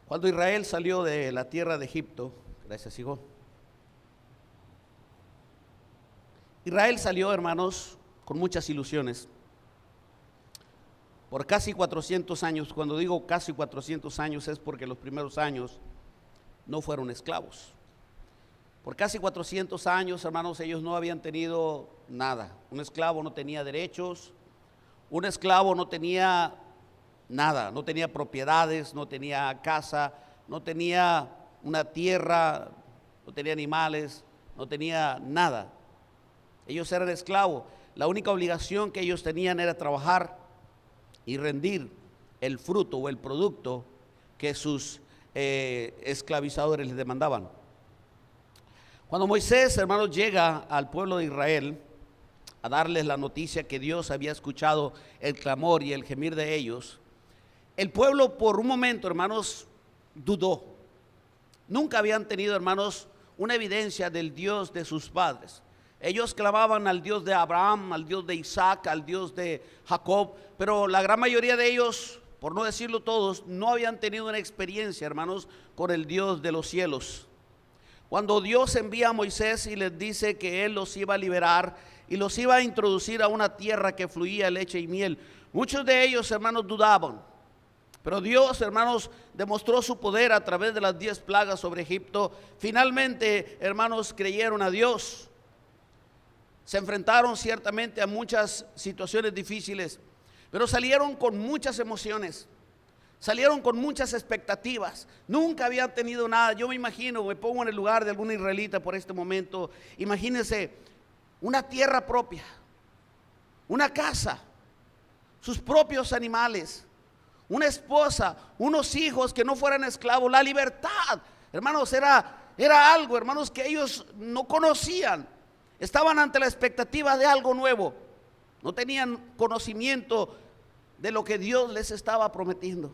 Cuando Israel salió de la tierra de Egipto, gracias hijo, Israel salió, hermanos, con muchas ilusiones. Por casi 400 años, cuando digo casi 400 años es porque los primeros años no fueron esclavos. Por casi 400 años, hermanos, ellos no habían tenido nada. Un esclavo no tenía derechos, un esclavo no tenía nada, no tenía propiedades, no tenía casa, no tenía una tierra, no tenía animales, no tenía nada. Ellos eran esclavos. La única obligación que ellos tenían era trabajar y rendir el fruto o el producto que sus esclavizadores les demandaban. Cuando Moisés, hermanos, llega al pueblo de Israel a darles la noticia que Dios había escuchado el clamor y el gemir de ellos, el pueblo por un momento, hermanos, dudó. Nunca habían tenido, hermanos, una evidencia del Dios de sus padres. Ellos clamaban al Dios de Abraham, al Dios de Isaac, al Dios de Jacob, pero la gran mayoría de ellos, por no decirlo todos, no habían tenido una experiencia, hermanos, con el Dios de los cielos. Cuando Dios envía a Moisés y les dice que Él los iba a liberar y los iba a introducir a una tierra que fluía leche y miel, muchos de ellos, hermanos, dudaban. Pero Dios, hermanos, demostró su poder a través de las 10 plagas sobre Egipto. Finalmente, hermanos, creyeron a Dios. Se enfrentaron ciertamente a muchas situaciones difíciles, pero salieron con muchas emociones. Salieron con muchas expectativas. Nunca habían tenido nada. Yo me imagino, me pongo en el lugar de algún israelita por este momento. Imagínense una tierra propia, una casa, sus propios animales, una esposa, unos hijos que no fueran esclavos, la libertad. Hermanos, era algo, hermanos, que ellos no conocían. Estaban ante la expectativa de algo nuevo. No tenían conocimiento de lo que Dios les estaba prometiendo.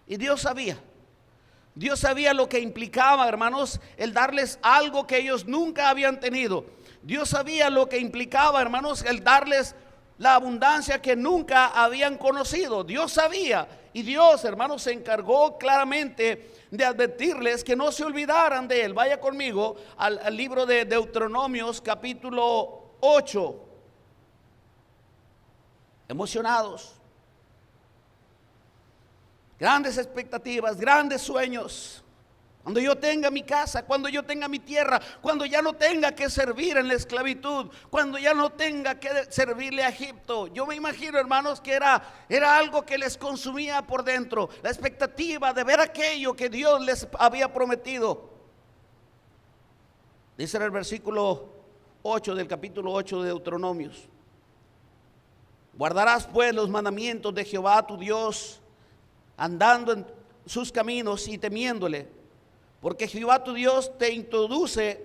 Y Dios sabía lo que implicaba, hermanos, el darles algo que ellos nunca habían tenido. Dios sabía lo que implicaba, hermanos, el darles la abundancia que nunca habían conocido. Dios sabía, y Dios, hermanos, se encargó claramente de advertirles que no se olvidaran de Él. Vaya conmigo al libro de Deuteronomios capítulo 8. Emocionados, grandes expectativas, grandes sueños. Cuando yo tenga mi casa, cuando yo tenga mi tierra, cuando ya no tenga que servir en la esclavitud, cuando ya no tenga que servirle a Egipto. Yo me imagino, hermanos, que era algo que les consumía por dentro, la expectativa de ver aquello que Dios les había prometido. Dice en el versículo 8 del capítulo 8 de Deuteronomios: guardarás pues los mandamientos de Jehová tu Dios, andando en sus caminos y temiéndole, porque Jehová tu Dios te introduce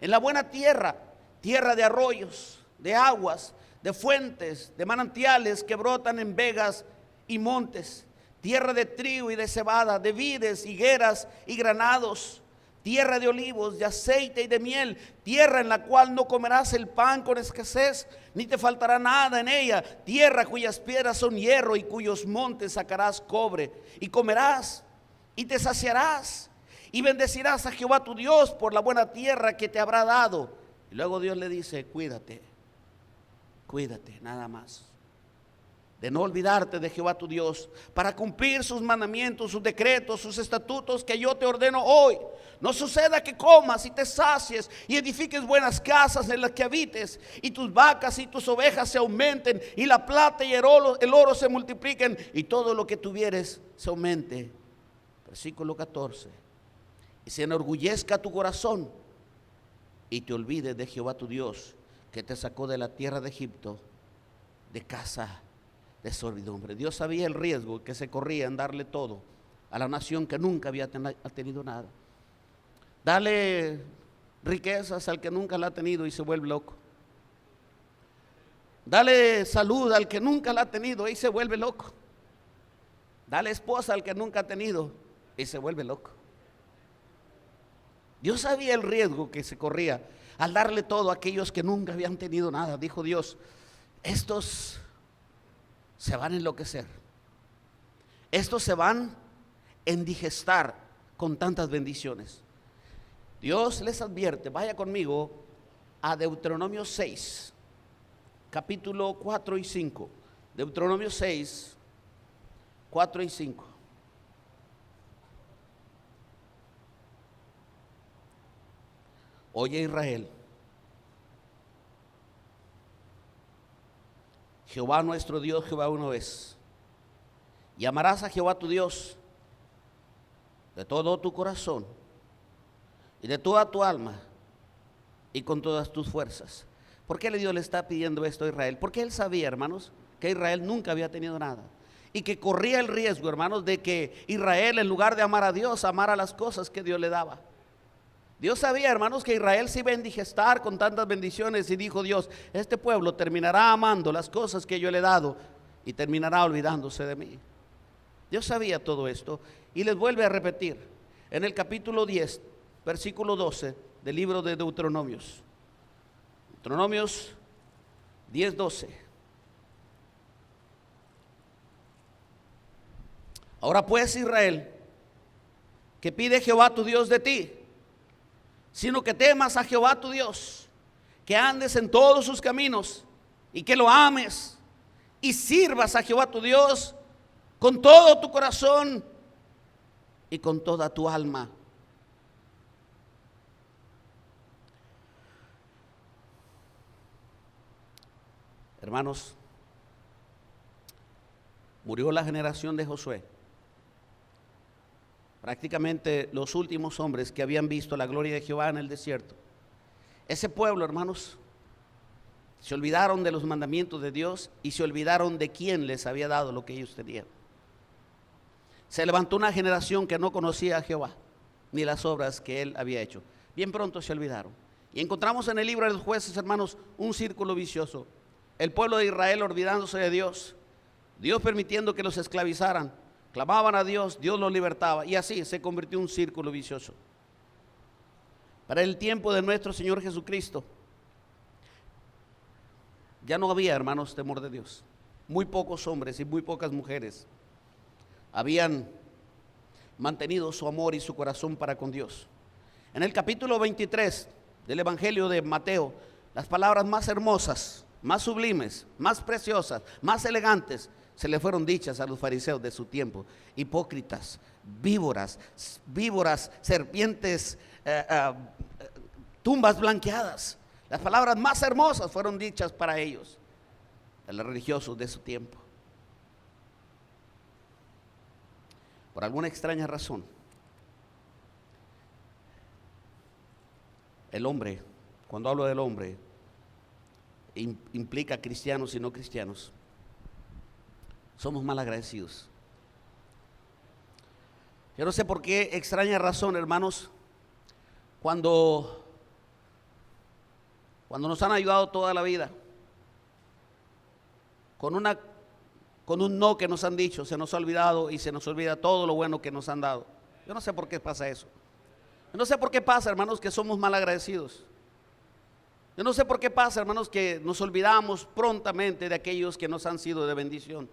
en la buena tierra, tierra de arroyos, de aguas, de fuentes, de manantiales que brotan en vegas y montes, tierra de trigo y de cebada, de vides, higueras y granados, tierra de olivos, de aceite y de miel, tierra en la cual no comerás el pan con escasez, ni te faltará nada en ella, tierra cuyas piedras son hierro y cuyos montes sacarás cobre, y comerás y te saciarás, y bendecirás a Jehová tu Dios por la buena tierra que te habrá dado. Y luego Dios le dice: cuídate, nada más, de no olvidarte de Jehová tu Dios, para cumplir sus mandamientos, sus decretos, sus estatutos que yo te ordeno hoy. No suceda que comas y te sacies y edifiques buenas casas en las que habites, y tus vacas y tus ovejas se aumenten, y la plata y el oro se multipliquen, y todo lo que tuvieres se aumente. Versículo 14: y se enorgullezca tu corazón y te olvides de Jehová tu Dios, que te sacó de la tierra de Egipto, de casa de servidumbre. Dios sabía el riesgo que se corría en darle todo a la nación que nunca había tenido nada. Dale riquezas al que nunca la ha tenido y se vuelve loco. Dale salud al que nunca la ha tenido y se vuelve loco. Dale esposa al que nunca ha tenido y se vuelve loco. Dios sabía el riesgo que se corría al darle todo a aquellos que nunca habían tenido nada. Dijo Dios: estos se van a enloquecer, estos se van endigestar con tantas bendiciones. Dios les advierte, vaya conmigo a Deuteronomio 6, capítulo 4 y 5. Deuteronomio 6, 4 y 5. Oye Israel, Jehová nuestro Dios, Jehová uno es. Y amarás a Jehová tu Dios de todo tu corazón y de toda tu alma y con todas tus fuerzas. ¿Por qué Dios le está pidiendo esto a Israel? Porque él sabía, hermanos, que Israel nunca había tenido nada y que corría el riesgo, hermanos, de que Israel, en lugar de amar a Dios, amara las cosas que Dios le daba. Dios sabía, hermanos, que Israel se iba a indigestar con tantas bendiciones, y dijo Dios, este pueblo terminará amando las cosas que yo le he dado y terminará olvidándose de mí. Dios sabía todo esto y les vuelve a repetir en el capítulo 10, versículo 12 del libro de Deuteronomios. Deuteronomios 10, 12. Ahora pues, Israel, ¿qué pide Jehová tu Dios de ti? Sino que temas a Jehová tu Dios, que andes en todos sus caminos y que lo ames y sirvas a Jehová tu Dios con todo tu corazón y con toda tu alma. Hermanos, murió la generación de Josué. Prácticamente los últimos hombres que habían visto la gloria de Jehová en el desierto. Ese pueblo, hermanos, se olvidaron de los mandamientos de Dios y se olvidaron de quién les había dado lo que ellos tenían. Se levantó una generación que no conocía a Jehová ni las obras que él había hecho. Bien pronto se olvidaron. Y encontramos en el libro de los Jueces, hermanos, un círculo vicioso. El pueblo de Israel olvidándose de Dios, Dios permitiendo que los esclavizaran. Clamaban a Dios, Dios los libertaba, y así se convirtió en un círculo vicioso. Para el tiempo de nuestro Señor Jesucristo, ya no había, hermanos, temor de Dios. Muy pocos hombres y muy pocas mujeres habían mantenido su amor y su corazón para con Dios. En el capítulo 23 del Evangelio de Mateo, las palabras más hermosas, más sublimes, más preciosas, más elegantes, se le fueron dichas a los fariseos de su tiempo. Hipócritas, víboras, serpientes, tumbas blanqueadas. Las palabras más hermosas fueron dichas para ellos, a los religiosos de su tiempo. Por alguna extraña razón, el hombre, cuando hablo del hombre, implica cristianos y no cristianos. Somos mal agradecidos. Yo no sé por qué extraña razón, hermanos, cuando nos han ayudado toda la vida, con un no que nos han dicho, se nos ha olvidado y se nos olvida todo lo bueno que nos han dado. Yo no sé por qué pasa eso. Yo no sé por qué pasa, hermanos, que somos mal agradecidos. Yo no sé por qué pasa, hermanos, que nos olvidamos prontamente de aquellos que nos han sido de bendición.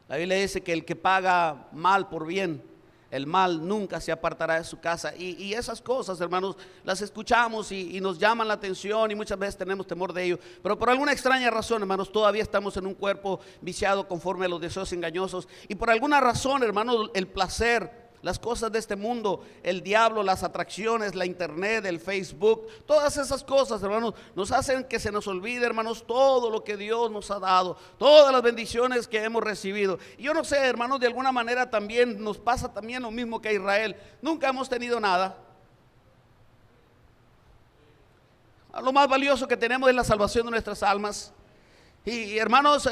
La Biblia dice que el que paga mal por bien, el mal nunca se apartará de su casa. Y esas cosas, hermanos, las escuchamos y nos llaman la atención y muchas veces tenemos temor de ello. Pero por alguna extraña razón, hermanos, todavía estamos en un cuerpo viciado conforme a los deseos engañosos. Y por alguna razón, hermanos, el placer, las cosas de este mundo, el diablo, las atracciones, la internet, el Facebook, todas esas cosas, hermanos, nos hacen que se nos olvide, hermanos, todo lo que Dios nos ha dado, todas las bendiciones que hemos recibido. Y yo no sé, hermanos, de alguna manera también nos pasa también lo mismo que a Israel. Nunca hemos tenido nada. Lo más valioso que tenemos es la salvación de nuestras almas. Y hermanos,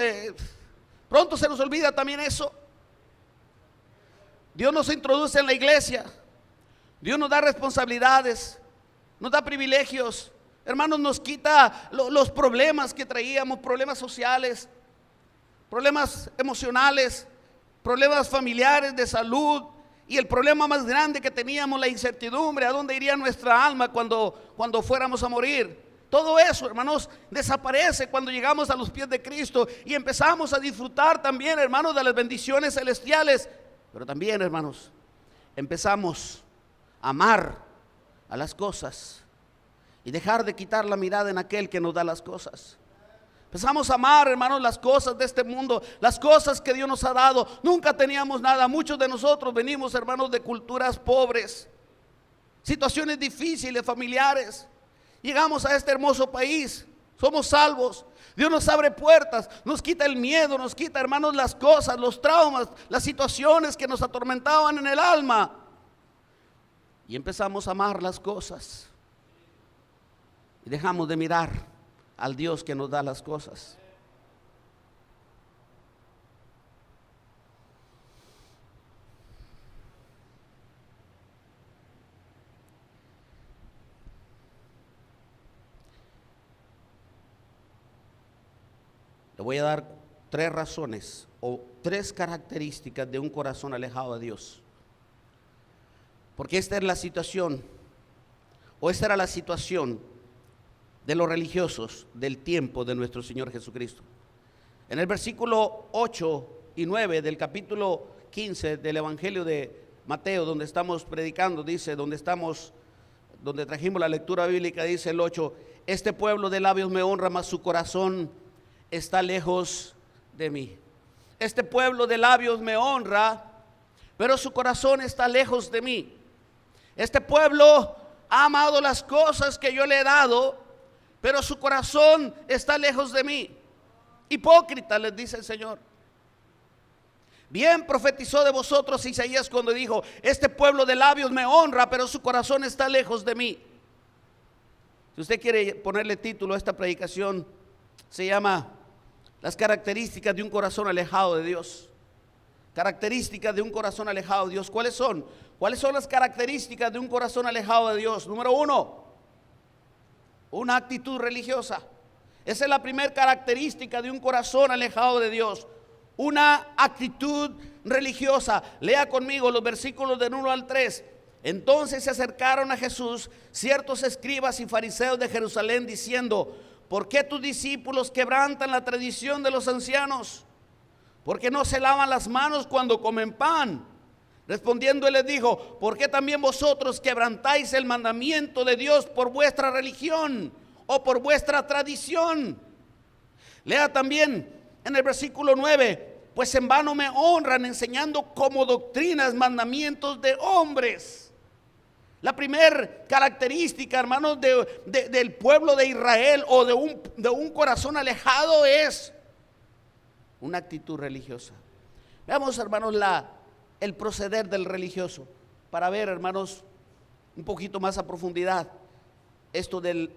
pronto se nos olvida también eso. Dios nos introduce en la iglesia, Dios nos da responsabilidades, nos da privilegios, hermanos, nos quita los problemas que traíamos, problemas sociales, problemas emocionales, problemas familiares, de salud, y el problema más grande que teníamos, la incertidumbre, a dónde iría nuestra alma cuando fuéramos a morir. Todo eso, hermanos, desaparece cuando llegamos a los pies de Cristo y empezamos a disfrutar también, hermanos, de las bendiciones celestiales. Pero también, hermanos, empezamos a amar a las cosas y dejar de quitar la mirada en aquel que nos da las cosas. Empezamos a amar, hermanos, las cosas de este mundo, las cosas que Dios nos ha dado. Nunca teníamos nada. Muchos de nosotros venimos, hermanos, de culturas pobres, situaciones difíciles, familiares. Llegamos a este hermoso país, somos salvos. Dios nos abre puertas, nos quita el miedo, nos quita, hermanos, las cosas, los traumas, las situaciones que nos atormentaban en el alma. Y empezamos a amar las cosas. Y dejamos de mirar al Dios que nos da las cosas. Le voy a dar 3 razones o 3 características de un corazón alejado de Dios. Porque esta es la situación, o esta era la situación de los religiosos del tiempo de nuestro Señor Jesucristo. En el versículo 8 y 9 del capítulo 15 del Evangelio de Mateo, donde estamos predicando, dice, donde trajimos la lectura bíblica, dice el 8: este pueblo de labios me honra, mas su corazón está lejos de mí. Este pueblo de labios me honra, pero su corazón está lejos de mí. Este pueblo ha amado las cosas que yo le he dado, pero su corazón está lejos de mí. Hipócrita, les dice el Señor. Bien profetizó de vosotros Isaías cuando dijo: este pueblo de labios me honra, pero su corazón está lejos de mí. Si usted quiere ponerle título a esta predicación, se llama las características de un corazón alejado de Dios. Características de un corazón alejado de Dios. ¿Cuáles son? ¿Cuáles son las características de un corazón alejado de Dios? Número 1, una actitud religiosa. Esa es la primera característica de un corazón alejado de Dios. Una actitud religiosa. Lea conmigo los versículos del 1 al 3. Entonces se acercaron a Jesús ciertos escribas y fariseos de Jerusalén, diciendo: ¿por qué tus discípulos quebrantan la tradición de los ancianos? Porque no se lavan las manos cuando comen pan. Respondiendo él les dijo: ¿por qué también vosotros quebrantáis el mandamiento de Dios por vuestra religión o por vuestra tradición? Lea también en el versículo 9: pues en vano me honran enseñando como doctrinas mandamientos de hombres. La primera característica, hermanos, del pueblo de Israel o de un corazón alejado es una actitud religiosa. Veamos, hermanos, el proceder del religioso, para ver, hermanos, un poquito más a profundidad esto de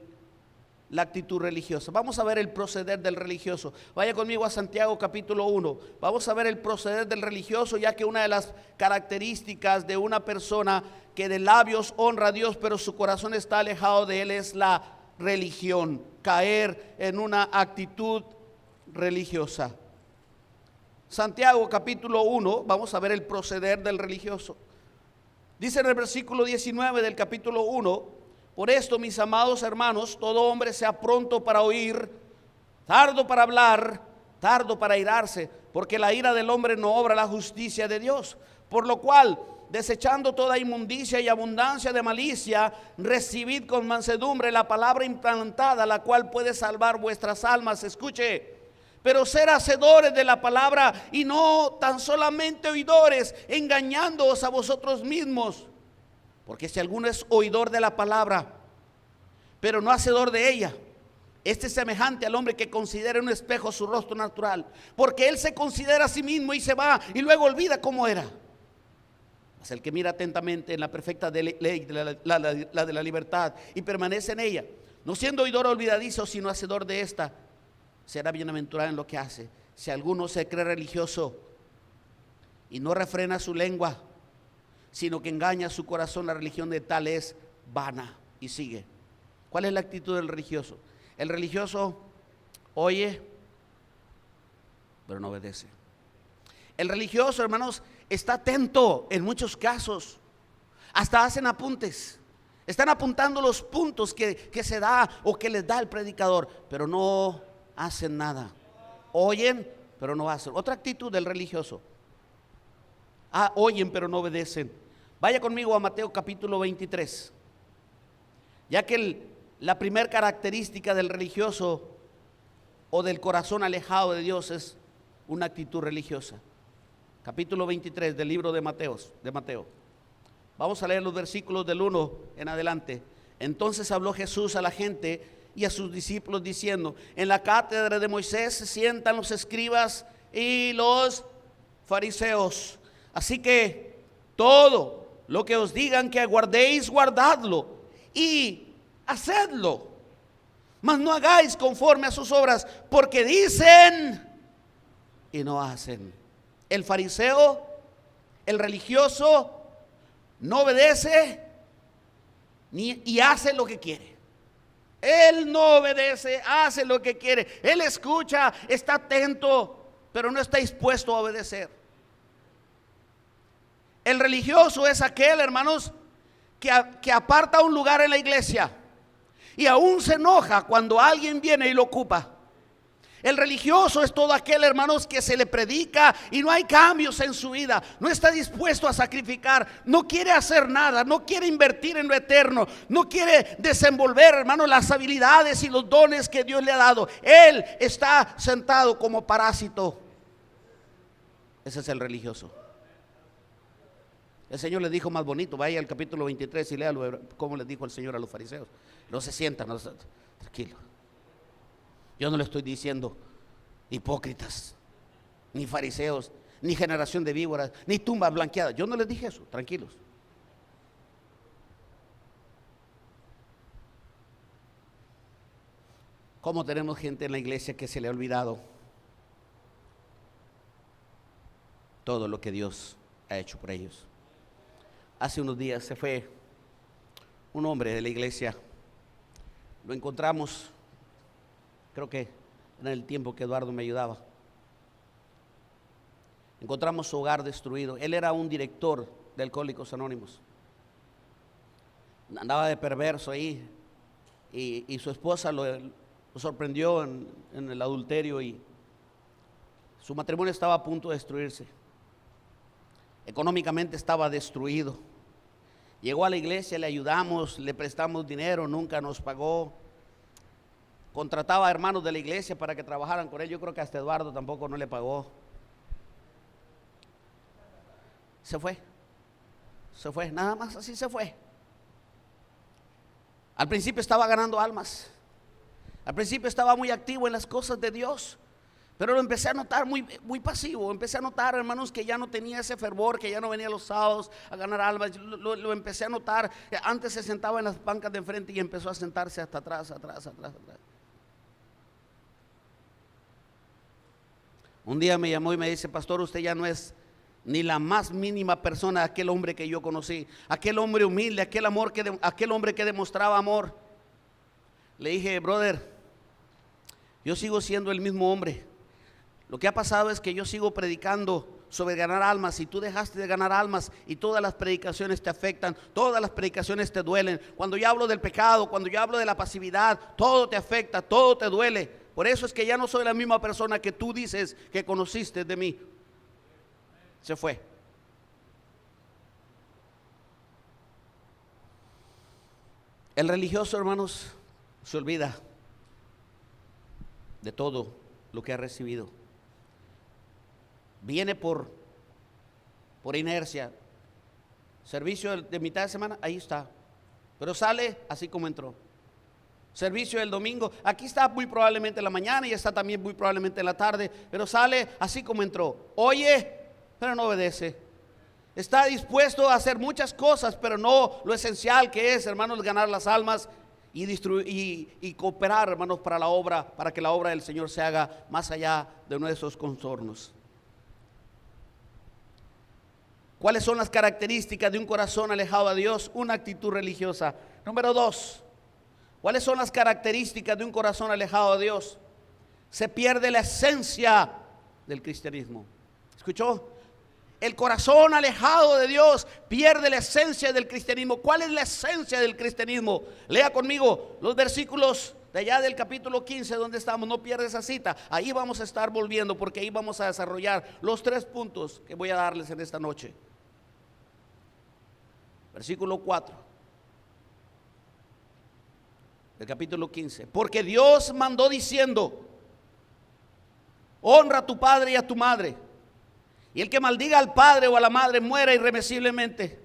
la actitud religiosa. Vamos a ver el proceder del religioso. Vaya conmigo a Santiago capítulo 1. Vamos a ver el proceder del religioso, ya que una de las características de una persona que de labios honra a Dios, pero su corazón está alejado de él, es la religión, caer en una actitud religiosa. Santiago capítulo 1, vamos a ver el proceder del religioso. Dice en el versículo 19 del capítulo 1: por esto, mis amados hermanos, todo hombre sea pronto para oír, tardo para hablar, tardo para airarse, porque la ira del hombre no obra la justicia de Dios. Por lo cual, desechando toda inmundicia y abundancia de malicia, recibid con mansedumbre la palabra implantada, la cual puede salvar vuestras almas. Escuche: pero ser hacedores de la palabra y no tan solamente oidores, engañándoos a vosotros mismos. Porque si alguno es oidor de la palabra, pero no hacedor de ella, este es semejante al hombre que considera en un espejo su rostro natural, porque él se considera a sí mismo y se va y luego olvida cómo era. Mas el que mira atentamente en la perfecta ley de la de la libertad y permanece en ella, no siendo oidor olvidadizo, sino hacedor de esta, será bienaventurado en lo que hace. Si alguno se cree religioso y no refrena su lengua, sino que engaña su corazón, la religión de tal es vana. Y sigue. ¿Cuál es la actitud del religioso? El religioso oye, pero no obedece. El religioso, hermanos, está atento en muchos casos. Hasta hacen apuntes. Están apuntando los puntos que se da o que les da el predicador, pero no hacen nada. Oyen, pero no hacen. Otra actitud del religioso: Oyen pero no obedecen. Vaya conmigo a Mateo capítulo 23. Ya que la primera característica del religioso o del corazón alejado de Dios es una actitud religiosa. Capítulo 23 del libro de Mateo. Vamos a leer los versículos del 1 en adelante. Entonces habló Jesús a la gente y a sus discípulos diciendo: en la cátedra de Moisés se sientan los escribas y los fariseos. Así que todo lo que os digan que guardéis, guardadlo y hacedlo. Mas no hagáis conforme a sus obras, porque dicen y no hacen. El fariseo, el religioso, no obedece y hace lo que quiere. Él no obedece, hace lo que quiere. Él escucha, está atento, pero no está dispuesto a obedecer. El religioso es aquel, hermanos, que aparta un lugar en la iglesia y aún se enoja cuando alguien viene y lo ocupa. El religioso es todo aquel, hermanos, que se le predica y no hay cambios en su vida. No está dispuesto a sacrificar, no quiere hacer nada, no quiere invertir en lo eterno, no quiere desenvolver, hermanos, las habilidades y los dones que Dios le ha dado. Él está sentado como parásito. Ese es el religioso. El Señor les dijo más bonito. Vaya al capítulo 23 y léalo cómo les dijo el Señor a los fariseos. No se sientan, tranquilo. Yo no le estoy diciendo hipócritas, ni fariseos, ni generación de víboras, ni tumbas blanqueadas. Yo no les dije eso, tranquilos. ¿Cómo tenemos gente en la iglesia que se le ha olvidado todo lo que Dios ha hecho por ellos? Hace unos días se fue un hombre de la iglesia. Lo encontramos, creo que en el tiempo que Eduardo me ayudaba. Encontramos su hogar destruido. Él era un director de Alcohólicos Anónimos. Andaba de perverso ahí y su esposa lo sorprendió en el adulterio y su matrimonio estaba a punto de destruirse. Económicamente estaba destruido. Llegó a la iglesia, le ayudamos, le prestamos dinero, nunca nos pagó. Contrataba a hermanos de la iglesia para que trabajaran con él. Yo creo que hasta Eduardo tampoco no le pagó. Se fue, nada más así se fue. Al principio estaba ganando almas. Al principio estaba muy activo en las cosas de Dios. Pero lo empecé a notar muy pasivo. Empecé a notar, hermanos, que ya no tenía ese fervor, que ya no venía los sábados a ganar almas. Lo empecé a notar. Antes se sentaba en las bancas de enfrente y empezó a sentarse hasta atrás. Un día me llamó y me dice: pastor, usted ya no es ni la más mínima persona de aquel hombre que yo conocí, aquel hombre humilde, aquel hombre que demostraba amor. Le dije: brother, yo sigo siendo el mismo hombre. Lo que ha pasado es que yo sigo predicando sobre ganar almas y tú dejaste de ganar almas y todas las predicaciones te afectan, todas las predicaciones te duelen. Cuando yo hablo del pecado, cuando yo hablo de la pasividad, todo te afecta, todo te duele. Por eso es que ya no soy la misma persona que tú dices que conociste de mí. Se fue. El religioso, hermanos, se olvida de todo lo que ha recibido. Viene por inercia. Servicio de mitad de semana, ahí está. Pero sale así como entró. Servicio del domingo, aquí está muy probablemente en la mañana y está también muy probablemente en la tarde, pero sale así como entró. Oye, pero no obedece. Está dispuesto a hacer muchas cosas, pero no lo esencial que es, hermanos, ganar las almas y cooperar, hermanos, para la obra, para que la obra del Señor se haga más allá de nuestros contornos. ¿Cuáles son las características de un corazón alejado a Dios? Una actitud religiosa. Número 2. ¿Cuáles son las características de un corazón alejado de Dios? Se pierde la esencia del cristianismo. ¿Escuchó? El corazón alejado de Dios pierde la esencia del cristianismo. ¿Cuál es la esencia del cristianismo? Lea conmigo los versículos de allá del capítulo 15 donde estamos, no pierdas esa cita. Ahí vamos a estar volviendo porque ahí vamos a desarrollar los 3 puntos que voy a darles en esta noche. Versículo 4 del capítulo 15. Porque Dios mandó diciendo: honra a tu padre y a tu madre, y el que maldiga al padre o a la madre muera irremisiblemente.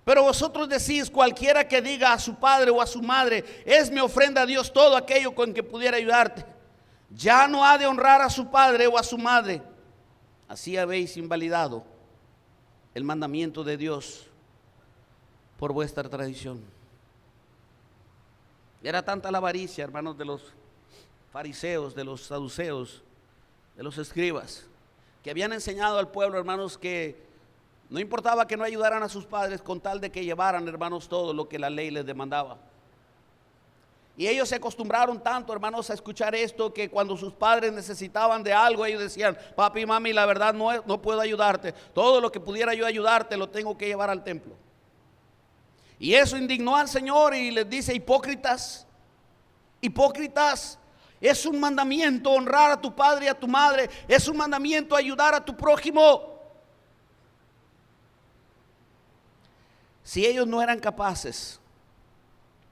Pero vosotros decís: cualquiera que diga a su padre o a su madre, es mi ofrenda a Dios todo aquello con que pudiera ayudarte, ya no ha de honrar a su padre o a su madre. Así habéis invalidado el mandamiento de Dios por vuestra tradición. Era tanta la avaricia, hermanos, de los fariseos, de los saduceos, de los escribas, que habían enseñado al pueblo, hermanos, que no importaba que no ayudaran a sus padres con tal de que llevaran, hermanos, todo lo que la ley les demandaba. Y ellos se acostumbraron tanto, hermanos, a escuchar esto, que cuando sus padres necesitaban de algo, ellos decían: papi, mami, la verdad no puedo ayudarte. Todo lo que pudiera yo ayudarte lo tengo que llevar al templo. Y eso indignó al Señor y les dice: hipócritas, hipócritas, es un mandamiento honrar a tu padre y a tu madre, es un mandamiento ayudar a tu prójimo. Si ellos no eran capaces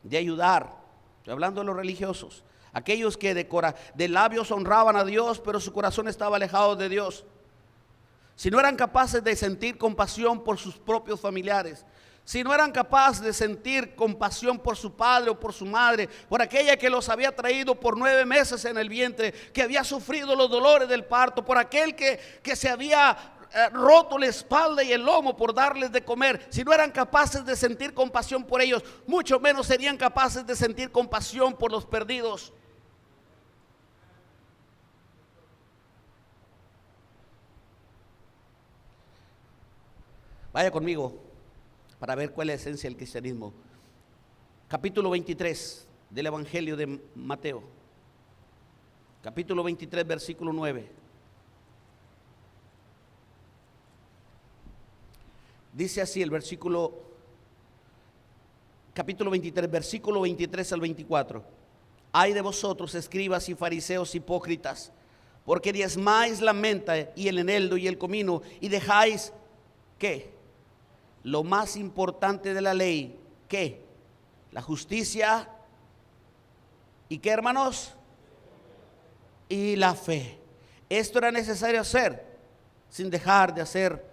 de ayudar, estoy hablando de los religiosos, aquellos que de labios honraban a Dios, pero su corazón estaba alejado de Dios, si no eran capaces de sentir compasión por sus propios familiares, si no eran capaces de sentir compasión por su padre o por su madre, por aquella que los había traído por 9 meses en el vientre, que había sufrido los dolores del parto, por aquel que se había roto la espalda y el lomo por darles de comer, si no eran capaces de sentir compasión por ellos, mucho menos serían capaces de sentir compasión por los perdidos. Vaya conmigo para ver cuál es la esencia del cristianismo. Capítulo 23 del Evangelio de Mateo. Capítulo 23, versículo 9. Dice así el versículo, capítulo 23, versículo 23 al 24. Ay de vosotros, escribas y fariseos hipócritas, porque diezmáis la menta y el eneldo y el comino, y dejáis, ¿qué? Lo más importante de la ley, ¿qué? La justicia, ¿y qué, hermanos? Y la fe. Esto era necesario hacer, sin dejar de hacer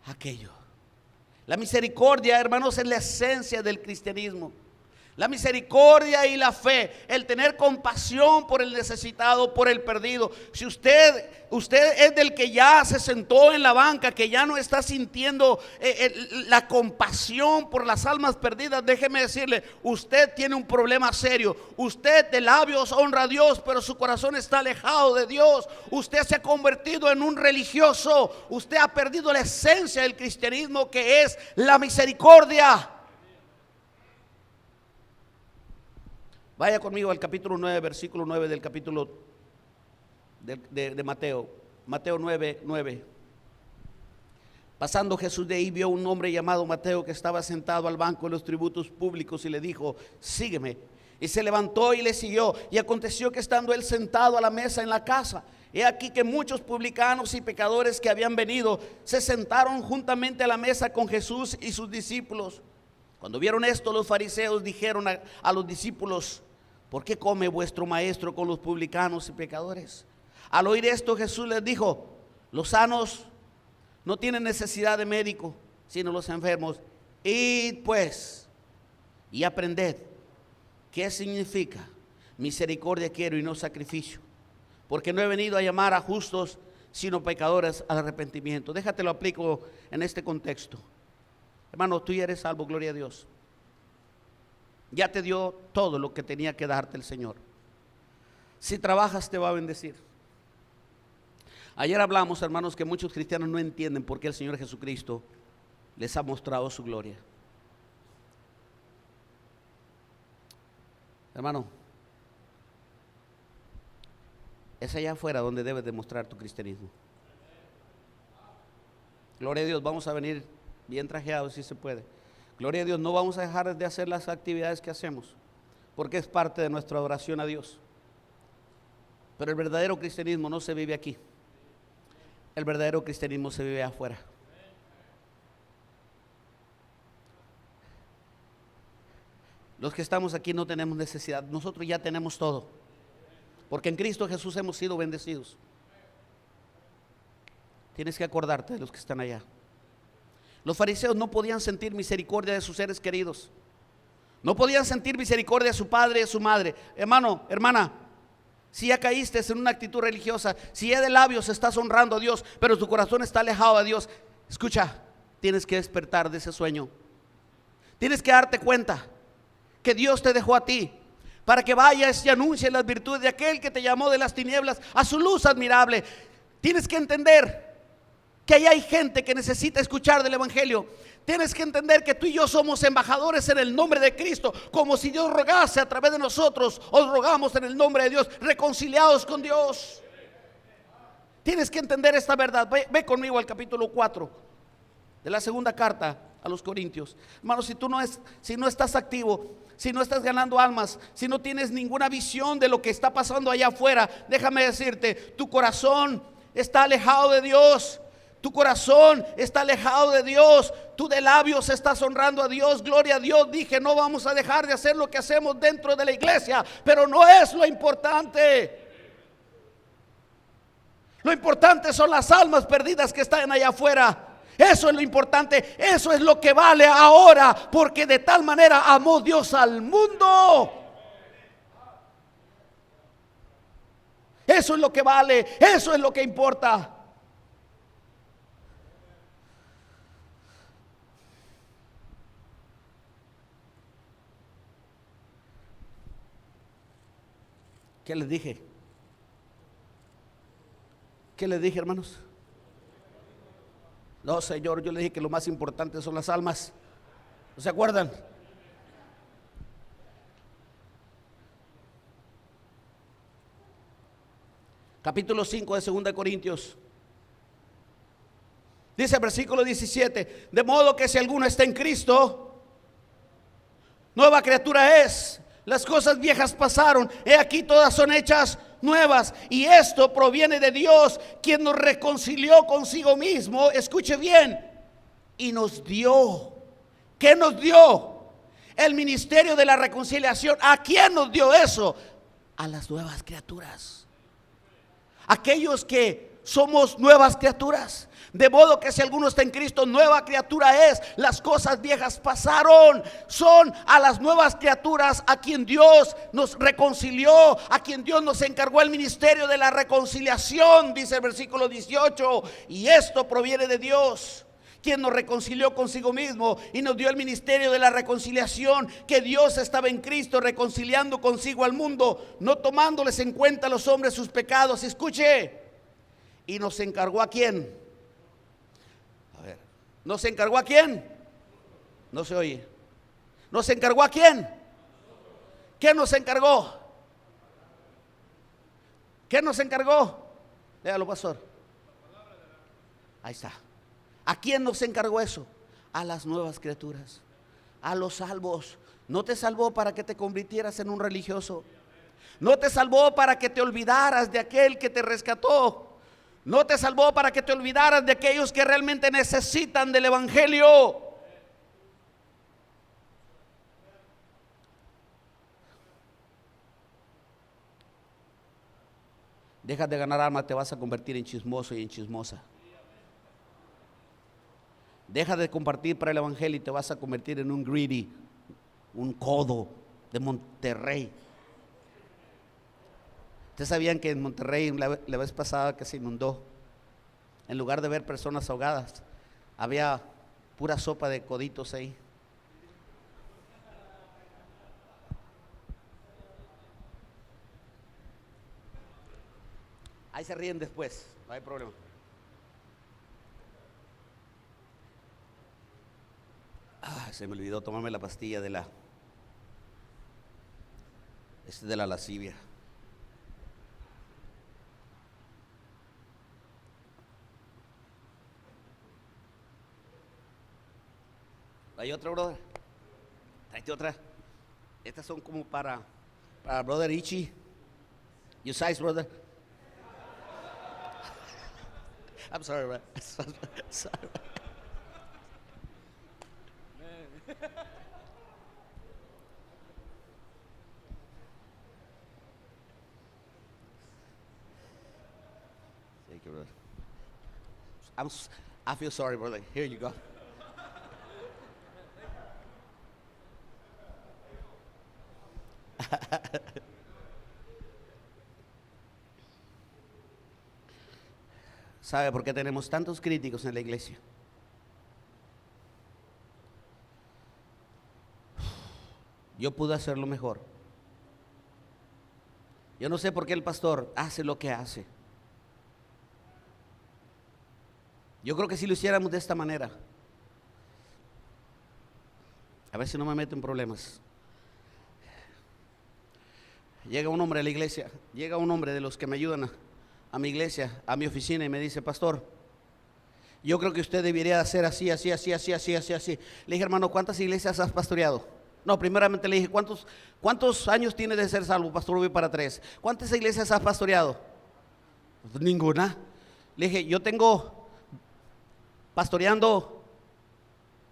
aquello. La misericordia, hermanos, es la esencia del cristianismo. La misericordia y la fe, el tener compasión por el necesitado, por el perdido. Si usted es del que ya se sentó en la banca, que ya no está sintiendo la compasión por las almas perdidas, déjeme decirle, usted tiene un problema serio. Usted de labios honra a Dios, pero su corazón está alejado de Dios. Usted se ha convertido en un religioso. Usted ha perdido la esencia del cristianismo, que es la misericordia. Vaya conmigo al capítulo 9, versículo 9 del capítulo de Mateo. Mateo 9, 9. Pasando Jesús de ahí, vio un hombre llamado Mateo que estaba sentado al banco de los tributos públicos y le dijo: sígueme. Y se levantó y le siguió. Y aconteció que estando él sentado a la mesa en la casa, he aquí que muchos publicanos y pecadores que habían venido se sentaron juntamente a la mesa con Jesús y sus discípulos. Cuando vieron esto, los fariseos dijeron a los discípulos: ¿por qué come vuestro maestro con los publicanos y pecadores? Al oír esto, Jesús les dijo: los sanos no tienen necesidad de médico, sino los enfermos. Id pues y aprended qué significa misericordia quiero y no sacrificio, porque no he venido a llamar a justos, sino pecadores al arrepentimiento. Déjate lo aplico en este contexto. Hermano, tú ya eres salvo, gloria a Dios. Ya te dio todo lo que tenía que darte el Señor. Si trabajas, te va a bendecir. Ayer hablamos, hermanos, que muchos cristianos no entienden por qué el Señor Jesucristo les ha mostrado su gloria. Hermano, es allá afuera donde debes demostrar tu cristianismo. Gloria a Dios, vamos a venir bien trajeados si se puede. Gloria a Dios, no vamos a dejar de hacer las actividades que hacemos. porque es parte de nuestra adoración a Dios. Pero el verdadero cristianismo no se vive aquí. El verdadero cristianismo se vive afuera. Los que estamos aquí no tenemos necesidad, nosotros ya tenemos todo, porque en Cristo Jesús hemos sido bendecidos. Tienes que acordarte de los que están allá. Los fariseos no podían sentir misericordia de sus seres queridos, no podían sentir misericordia de su padre y de su madre. Hermano, hermana, si ya caíste en una actitud religiosa, si ya de labios estás honrando a Dios, pero tu corazón está alejado de Dios, escucha, tienes que despertar de ese sueño. Tienes que darte cuenta que Dios te dejó a ti para que vayas y anuncies las virtudes de aquel que te llamó de las tinieblas a su luz admirable. Tienes que entender que ahí hay gente que necesita escuchar del evangelio. Tienes que entender que tú y yo somos embajadores en el nombre de Cristo, como si Dios rogase a través de nosotros. Os rogamos en el nombre de Dios, reconciliados con Dios. Tienes que entender esta verdad. Ve conmigo al capítulo 4 de la segunda carta a los Corintios. Hermano, si no estás activo, si no estás ganando almas, si no tienes ninguna visión de lo que está pasando allá afuera, déjame decirte, tu corazón está alejado de Dios. Tu corazón está alejado de Dios. Tú de labios estás honrando a Dios. Gloria a Dios. Dije, no vamos a dejar de hacer lo que hacemos dentro de la iglesia, pero no es lo importante. Lo importante son las almas perdidas que están allá afuera. Eso es lo importante, eso es lo que vale ahora, porque de tal manera amó Dios al mundo. Eso es lo que vale, eso es lo que importa. ¿Qué les dije? ¿Qué les dije, hermanos? No, Señor, yo le dije que lo más importante son las almas. ¿No se acuerdan? Capítulo 5 de 2 Corintios. Dice el versículo 17: de modo que si alguno está en Cristo, nueva criatura es. Las cosas viejas pasaron, he aquí todas son hechas nuevas. Y esto proviene de Dios, quien nos reconcilió consigo mismo. Escuche bien. Y nos dio. ¿Qué nos dio? El ministerio de la reconciliación. ¿A quién nos dio eso? A las nuevas criaturas. Aquellos que somos nuevas criaturas. De modo que si alguno está en Cristo, nueva criatura es. Las cosas viejas pasaron. Son a las nuevas criaturas a quien Dios nos reconcilió, a quien Dios nos encargó el ministerio de la reconciliación, dice el versículo 18. Y esto proviene de Dios, quien nos reconcilió consigo mismo y nos dio el ministerio de la reconciliación, que Dios estaba en Cristo reconciliando consigo al mundo, no tomándoles en cuenta a los hombres sus pecados. Escuche. Y nos encargó ¿a quién? ¿Nos encargó a quién? No se oye. ¿Nos encargó a quién? ¿Qué nos encargó? ¿Qué nos encargó? Léalo, pastor. Ahí está. ¿A quién nos encargó eso? A las nuevas criaturas, a los salvos. No te salvó para que te convirtieras en un religioso. No te salvó para que te olvidaras de aquel que te rescató. No te salvó para que te olvidaras de aquellos que realmente necesitan del evangelio. Dejas de ganar alma, te vas a convertir en chismoso y en chismosa. Deja de compartir para el evangelio y te vas a convertir en un greedy, un codo de Monterrey. ¿Ustedes sabían que en Monterrey la vez pasada que se inundó, en lugar de ver personas ahogadas, había pura sopa de coditos ahí? Ahí se ríen después, no hay problema. Se me olvidó tomarme la pastilla de la lascivia. ¿Hay otra, brother? Tráete otra. Estas son como para Brother Ichi. Your size, brother. I'm sorry, man. Sorry. Thank you, brother. I feel sorry, brother. Here you go. ¿Sabe por qué tenemos tantos críticos en la iglesia? Yo pude hacerlo mejor. Yo no sé por qué el pastor hace lo que hace. Yo creo que si lo hiciéramos de esta manera, a ver si no me meto en problemas. Llega un hombre a la iglesia, llega un hombre de los que me ayudan a mi iglesia, a mi oficina, y me dice: pastor, yo creo que usted debería hacer así. Le dije: hermano, ¿cuántas iglesias has pastoreado? No, primeramente le dije: ¿cuántos años tiene de ser salvo? Pastor, voy para 3. ¿Cuántas iglesias has pastoreado? Ninguna. Le dije: yo tengo pastoreando,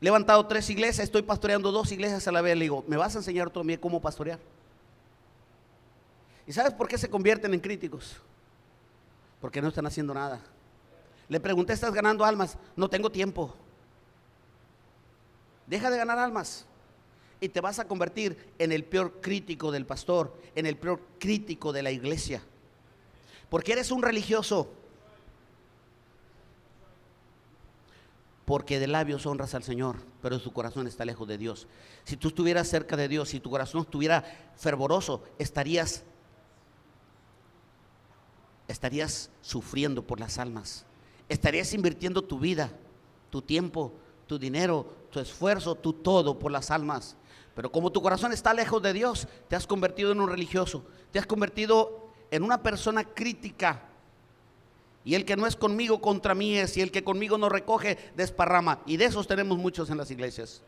levantado 3 iglesias, estoy pastoreando 2 iglesias a la vez. Le digo: ¿me vas a enseñar tú a mí cómo pastorear? ¿Y sabes por qué se convierten en críticos? Porque no están haciendo nada. Le pregunté: ¿estás ganando almas? No tengo tiempo. Deja de ganar almas y te vas a convertir en el peor crítico del pastor, en el peor crítico de la iglesia, porque eres un religioso. Porque de labios honras al Señor, pero tu corazón está lejos de Dios. Si tú estuvieras cerca de Dios, si tu corazón estuviera fervoroso, estarías sufriendo por las almas. Estarías invirtiendo tu vida, tu tiempo, tu dinero, tu esfuerzo, tu todo por las almas. Pero como tu corazón está lejos de Dios, te has convertido en un religioso, te has convertido en una persona crítica. Y el que no es conmigo, contra mí es. Y el que conmigo no recoge, desparrama. Y de esos tenemos muchos en las iglesias.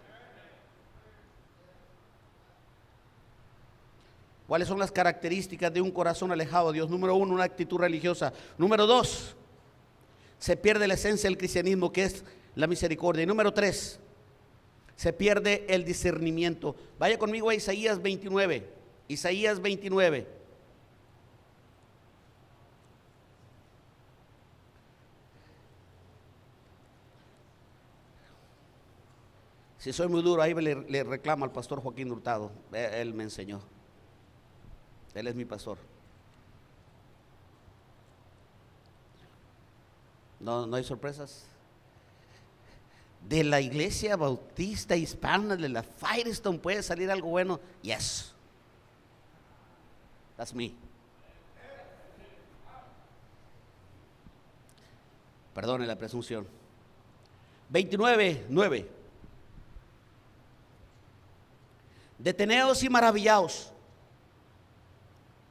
¿Cuáles son las características de un corazón alejado de Dios? Número 1, una actitud religiosa. Número 2, se pierde la esencia del cristianismo, que es la misericordia. Y número 3, se pierde el discernimiento. Vaya conmigo a Isaías 29. Isaías 29. Si soy muy duro, ahí le reclamo al pastor Joaquín Hurtado. Él me enseñó. Él es mi pastor. No hay sorpresas. De la iglesia bautista hispana, de la Firestone, puede salir algo bueno. Yes, that's me. Perdone la presunción. 29:9. Deteneos y maravillaos,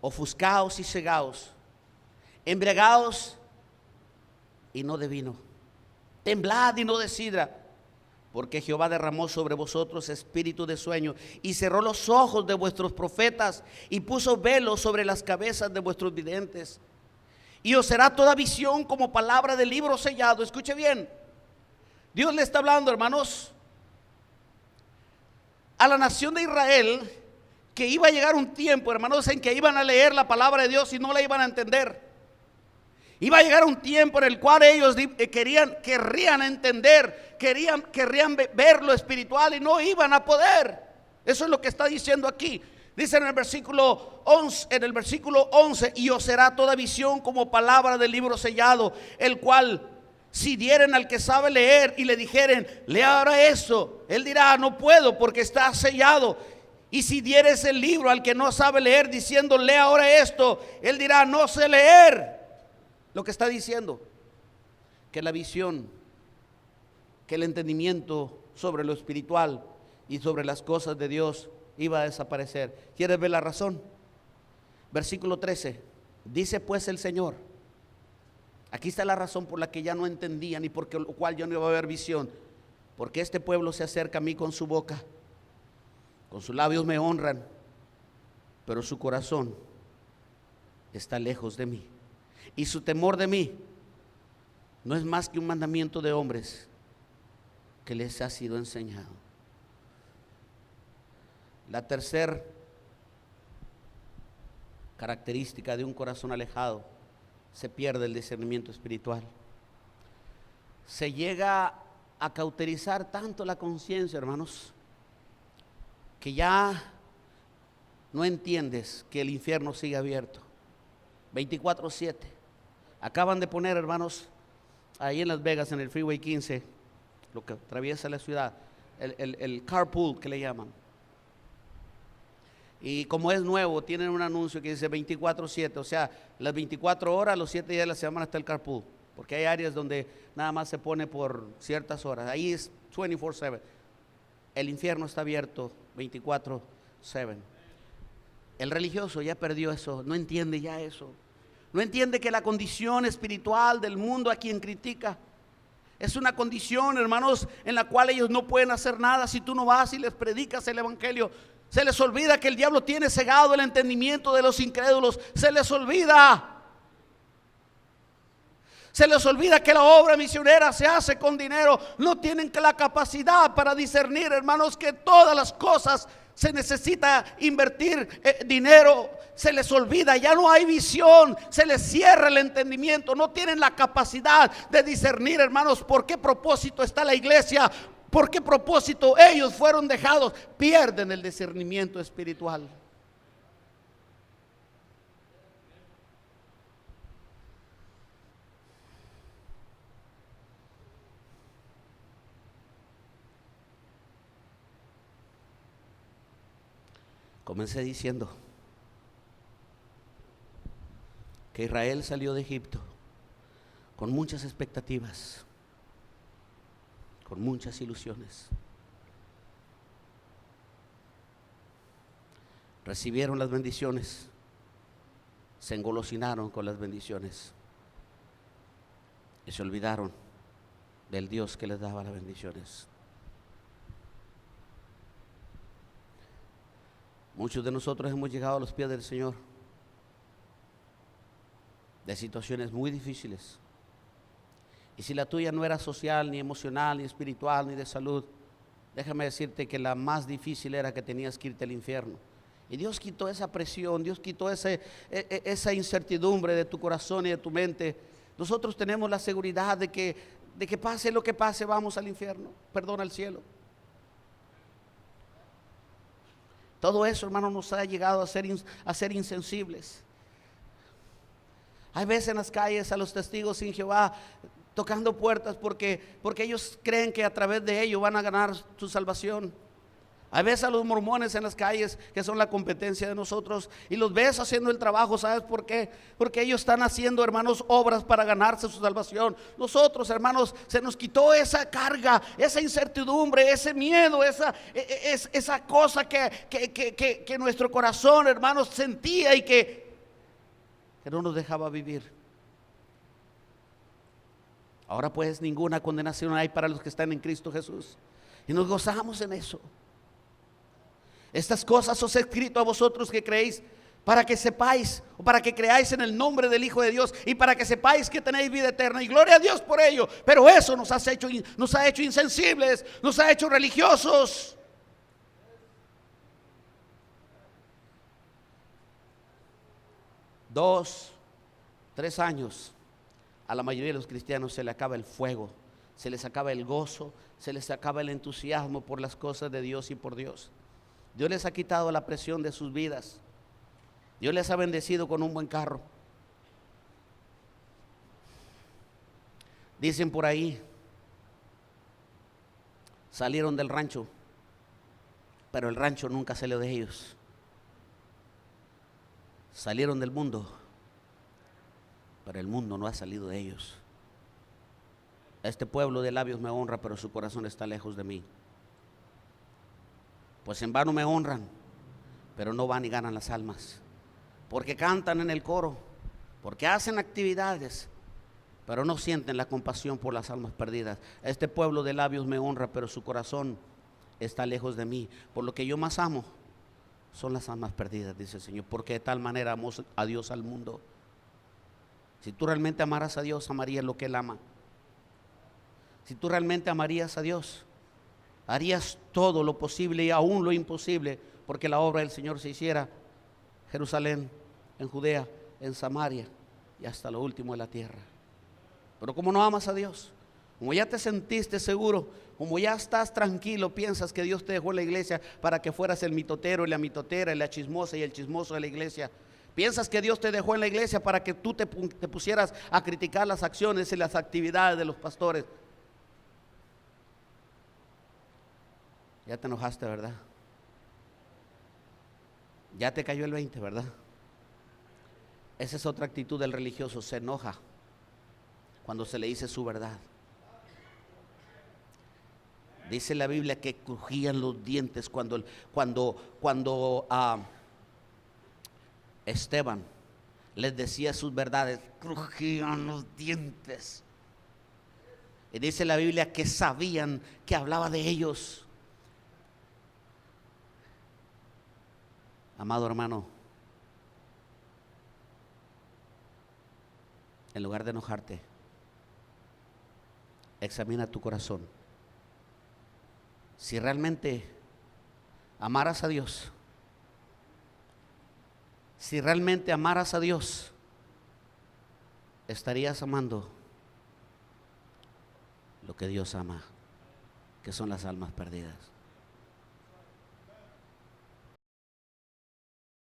ofuscaos y cegaos, embriagaos y no de vino, temblad y no de sidra, porque Jehová derramó sobre vosotros espíritu de sueño y cerró los ojos de vuestros profetas y puso velos sobre las cabezas de vuestros videntes. Y os será toda visión como palabra de libro sellado. Escuche bien, Dios le está hablando, hermanos, a la nación de Israel, que iba a llegar un tiempo, hermanos, en que iban a leer la palabra de Dios y no la iban a entender. Iba a llegar un tiempo en el cual ellos querrían entender, querrían ver lo espiritual y no iban a poder. Eso es lo que está diciendo aquí. Dice en el versículo 11, y os será toda visión como palabra del libro sellado, el cual si dieren al que sabe leer y le dijeren: lea ahora esto, él dirá: no puedo, porque está sellado. Y si dieres el libro al que no sabe leer diciendo: lea ahora esto, él dirá: no sé leer. Lo que está diciendo, que la visión, que el entendimiento sobre lo espiritual y sobre las cosas de Dios iba a desaparecer. ¿Quieres ver la razón? Versículo 13, dice pues el Señor. Aquí está la razón por la que ya no entendían y por lo cual yo no iba a ver visión. Porque este pueblo se acerca a mí con su boca, con sus labios me honran, pero su corazón está lejos de mí. Y su temor de mí no es más que un mandamiento de hombres que les ha sido enseñado. La tercera característica de un corazón alejado: se pierde el discernimiento espiritual. Se llega a cauterizar tanto la conciencia, hermanos, que ya no entiendes que el infierno sigue abierto 24/7. Acaban de poner, hermanos, ahí en Las Vegas, en el Freeway 15, lo que atraviesa la ciudad, el carpool que le llaman. Y como es nuevo, tienen un anuncio que dice 24/7, o sea, las 24 horas, los 7 días de la semana está el carpool, porque hay áreas donde nada más se pone por ciertas horas. Ahí es 24/7. El infierno está abierto 24/7. El religioso ya perdió eso, no entiende ya eso. No entiende que la condición espiritual del mundo a quien critica es una condición, hermanos, en la cual ellos no pueden hacer nada si tú no vas y les predicas el evangelio. Se les olvida que el diablo tiene cegado el entendimiento de los incrédulos. Se les olvida. Se les olvida que la obra misionera se hace con dinero. No tienen la capacidad para discernir, hermanos, que todas las cosas se necesita invertir dinero. Se les olvida, ya no hay visión, se les cierra el entendimiento. No tienen la capacidad de discernir, hermanos, por qué propósito está la iglesia, por qué propósito ellos fueron dejados. Pierden el discernimiento espiritual. Comencé diciendo que Israel salió de Egipto con muchas expectativas, con muchas ilusiones. Recibieron las bendiciones, se engolosinaron con las bendiciones y se olvidaron del Dios que les daba las bendiciones. Muchos de nosotros hemos llegado a los pies del Señor de situaciones muy difíciles. Y si la tuya no era social, ni emocional, ni espiritual, ni de salud, déjame decirte que la más difícil era que tenías que irte al infierno. Y Dios quitó esa presión, Dios quitó esa incertidumbre de tu corazón y de tu mente. Nosotros tenemos la seguridad de que pase lo que pase, vamos al infierno, perdón, al cielo. Todo eso, hermano, nos ha llegado a ser insensibles. Hay veces en las calles a los testigos sin Jehová tocando puertas porque ellos creen que a través de ello van a ganar su salvación. Hay veces a los mormones en las calles que son la competencia de nosotros y los ves haciendo el trabajo. ¿Sabes por qué? Porque ellos están haciendo, hermanos, obras para ganarse su salvación. Nosotros, hermanos, se nos quitó esa carga, esa incertidumbre, ese miedo, esa cosa que nuestro corazón, hermanos, sentía y que no nos dejaba vivir. Ahora pues ninguna condenación hay para los que están en Cristo Jesús, y nos gozamos en eso. Estas cosas os he escrito a vosotros que creéis, para que sepáis, o para que creáis en el nombre del Hijo de Dios, y para que sepáis que tenéis vida eterna, y gloria a Dios por ello. Pero eso nos ha hecho insensibles, nos ha hecho religiosos. Dos, 3 años, a la mayoría de los cristianos se le acaba el fuego, se les acaba el gozo, se les acaba el entusiasmo por las cosas de Dios y por Dios. Dios les ha quitado la presión de sus vidas. Dios les ha bendecido con un buen carro. Dicen por ahí, salieron del rancho, pero el rancho nunca salió de ellos. Salieron del mundo, pero el mundo no ha salido de ellos. Este pueblo de labios me honra, pero su corazón está lejos de mí. Pues en vano me honran, pero no van y ganan las almas. Porque cantan en el coro, porque hacen actividades, pero no sienten la compasión por las almas perdidas. Este pueblo de labios me honra, pero su corazón está lejos de mí. Por lo que yo más amo son las almas perdidas, dice el Señor, porque de tal manera amó a Dios al mundo. Si tú realmente amaras a Dios, amarías lo que Él ama. Si tú realmente amarías a Dios, harías todo lo posible y aún lo imposible porque la obra del Señor se hiciera en Jerusalén, en Judea, en Samaria y hasta lo último de la tierra. Pero como no amas a Dios, como ya te sentiste seguro, como ya estás tranquilo, piensas que Dios te dejó en la iglesia para que fueras el mitotero y la mitotera y la chismosa y el chismoso de la iglesia. Piensas que Dios te dejó en la iglesia para que tú te pusieras a criticar las acciones y las actividades de los pastores. Ya te enojaste, ¿verdad? Ya te cayó el 20, ¿verdad? Esa es otra actitud del religioso, se enoja cuando se le dice su verdad. Dice la Biblia que crujían los dientes cuando Esteban les decía sus verdades, crujían los dientes. Y dice la Biblia que sabían que hablaba de ellos. Amado hermano, en lugar de enojarte, examina tu corazón. Si realmente amaras a Dios, si realmente amaras a Dios, estarías amando lo que Dios ama, que son las almas perdidas.